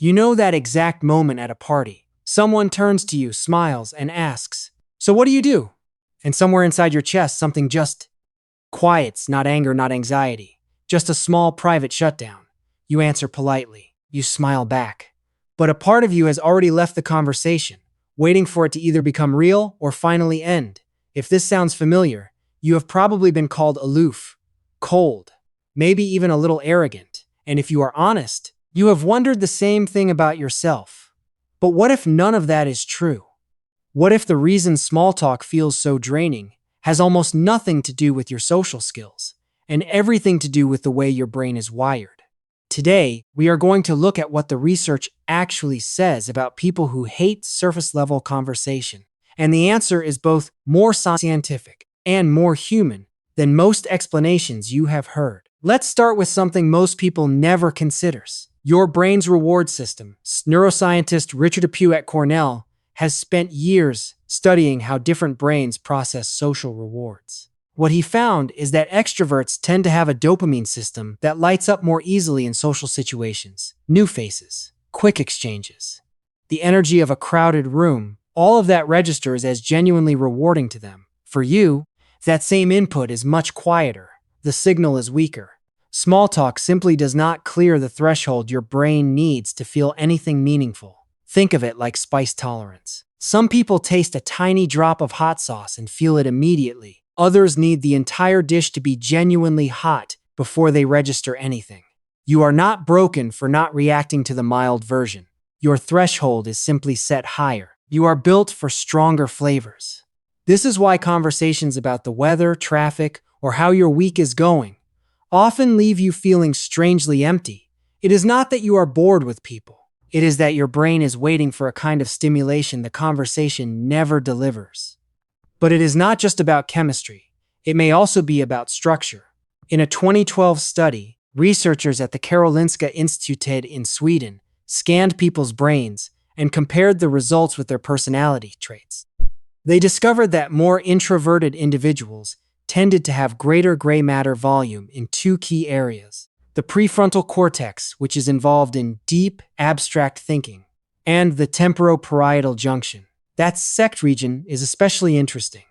You know that exact moment at a party. Someone turns to you, smiles, and asks, "So what do you do?" And somewhere inside your chest, something just quiets, not anger, not anxiety, just a small private shutdown. You answer politely. You smile back. But a part of you has already left the conversation, waiting for it to either become real or finally end. If this sounds familiar, you have probably been called aloof, cold, maybe even a little arrogant. And if you are honest, you have wondered the same thing about yourself. But what if none of that is true? What if the reason small talk feels so draining has almost nothing to do with your social skills and everything to do with the way your brain is wired? Today, we are going to look at what the research actually says about people who hate surface-level conversation. And the answer is both more scientific and more human than most explanations you have heard. Let's start with something most people never consider: your brain's reward system. Neuroscientist Richard Depew at Cornell has spent years studying how different brains process social rewards. What he found is that extroverts tend to have a dopamine system that lights up more easily in social situations. New faces, quick exchanges, the energy of a crowded room, all of that registers as genuinely rewarding to them. For you, that same input is much quieter. The signal is weaker. Small talk simply does not clear the threshold your brain needs to feel anything meaningful. Think of it like spice tolerance. Some people taste a tiny drop of hot sauce and feel it immediately. Others need the entire dish to be genuinely hot before they register anything. You are not broken for not reacting to the mild version. Your threshold is simply set higher. You are built for stronger flavors. This is why conversations about the weather, traffic, or how your week is going often leave you feeling strangely empty. It is not that you are bored with people. It is that your brain is waiting for a kind of stimulation the conversation never delivers. But it is not just about chemistry. It may also be about structure. In a 2012 study, researchers at the Karolinska Institutet in Sweden scanned people's brains and compared the results with their personality traits. They discovered that more introverted individuals tended to have greater gray matter volume in two key areas: the prefrontal cortex, which is involved in deep, abstract thinking, and the temporoparietal junction. That sect region is especially interesting.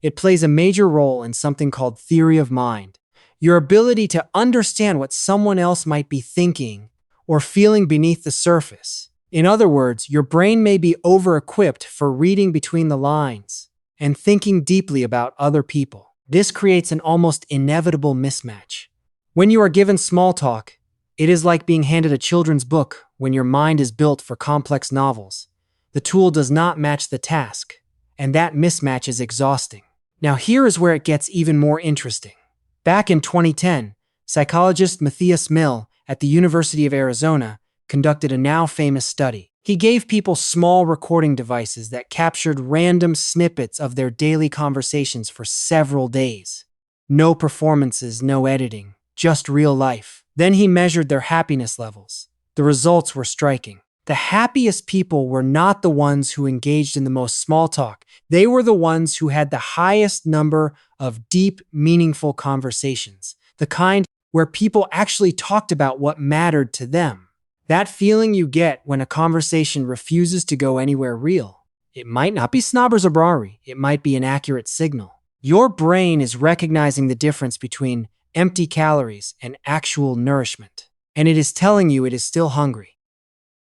It plays a major role in something called theory of mind, your ability to understand what someone else might be thinking or feeling beneath the surface. In other words, your brain may be over-equipped for reading between the lines and thinking deeply about other people. This creates an almost inevitable mismatch. When you are given small talk, it is like being handed a children's book when your mind is built for complex novels. The tool does not match the task, and that mismatch is exhausting. Now here is where it gets even more interesting. Back in 2010, psychologist Matthias Mill at the University of Arizona conducted a now famous study. He gave people small recording devices that captured random snippets of their daily conversations for several days. No performances, no editing, just real life. Then he measured their happiness levels. The results were striking. The happiest people were not the ones who engaged in the most small talk. They were the ones who had the highest number of deep, meaningful conversations, the kind where people actually talked about what mattered to them. That feeling you get when a conversation refuses to go anywhere real. It might not be snobbers or brawlery. It might be an accurate signal. Your brain is recognizing the difference between empty calories and actual nourishment, and it is telling you it is still hungry.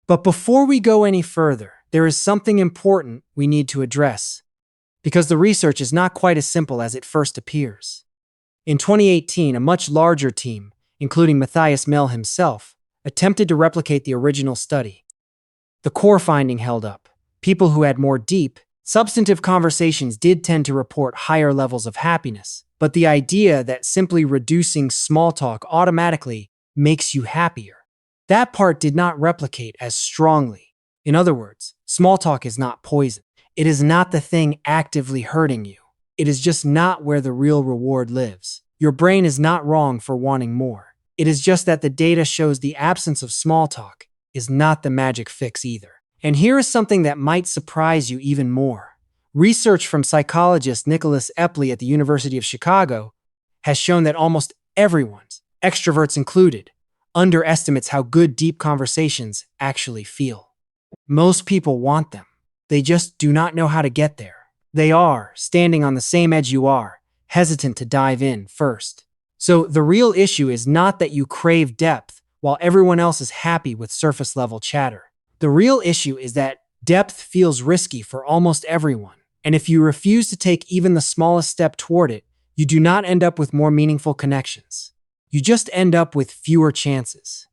But before we go any further, there is something important we need to address, because the research is not quite as simple as it first appears. In 2018, a much larger team, including Matthias Mill himself, attempted to replicate the original study. The core finding held up. People who had more deep, substantive conversations did tend to report higher levels of happiness, but the idea that simply reducing small talk automatically makes you happier, that part did not replicate as strongly. In other words, small talk is not poison. It is not the thing actively hurting you. It is just not where the real reward lives. Your brain is not wrong for wanting more. It is just that the data shows the absence of small talk is not the magic fix either. And here is something that might surprise you even more. Research from psychologist Nicholas Epley at the University of Chicago has shown that almost everyone, extroverts included, underestimates how good deep conversations actually feel. Most people want them. They just do not know how to get there. They are standing on the same edge you are, hesitant to dive in first. So the real issue is not that you crave depth while everyone else is happy with surface level chatter. The real issue is that depth feels risky for almost everyone. And if you refuse to take even the smallest step toward it, you do not end up with more meaningful connections. You just end up with fewer chances.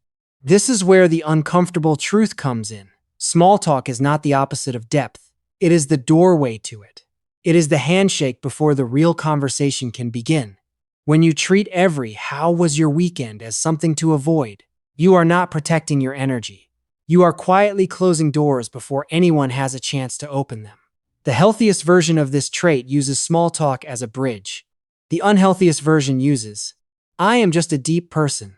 This is where the uncomfortable truth comes in. Small talk is not the opposite of depth. It is the doorway to it. It is the handshake before the real conversation can begin. When you treat every "how was your weekend" as something to avoid, you are not protecting your energy. You are quietly closing doors before anyone has a chance to open them. The healthiest version of this trait uses small talk as a bridge. The unhealthiest version uses "I am just a deep person"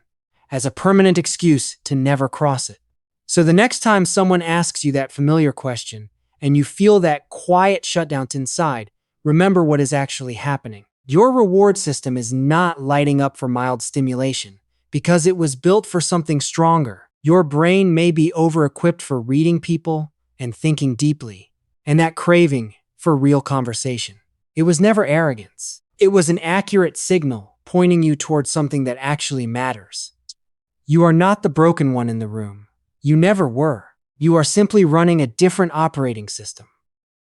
as a permanent excuse to never cross it. So the next time someone asks you that familiar question and you feel that quiet shutdown inside, remember what is actually happening. Your reward system is not lighting up for mild stimulation because it was built for something stronger. Your brain may be over-equipped for reading people and thinking deeply, and that craving for real conversation. It was never arrogance. It was an accurate signal pointing you towards something that actually matters. You are not the broken one in the room. You never were. You are simply running a different operating system.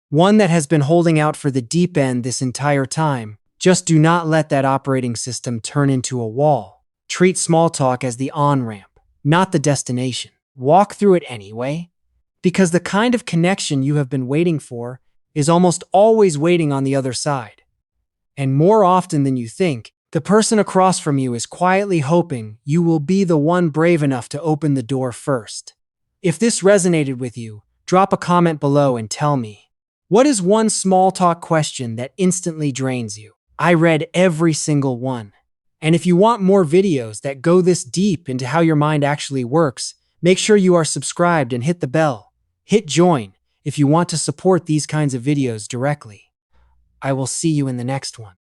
One that has been holding out for the deep end this entire time. Just do not let that operating system turn into a wall. Treat small talk as the on-ramp, not the destination. Walk through it anyway, because the kind of connection you have been waiting for is almost always waiting on the other side. And more often than you think, the person across from you is quietly hoping you will be the one brave enough to open the door first. If this resonated with you, drop a comment below and tell me, what is one small talk question that instantly drains you? I read every single one. And if you want more videos that go this deep into how your mind actually works, make sure you are subscribed and hit the bell. Hit join if you want to support these kinds of videos directly. I will see you in the next one.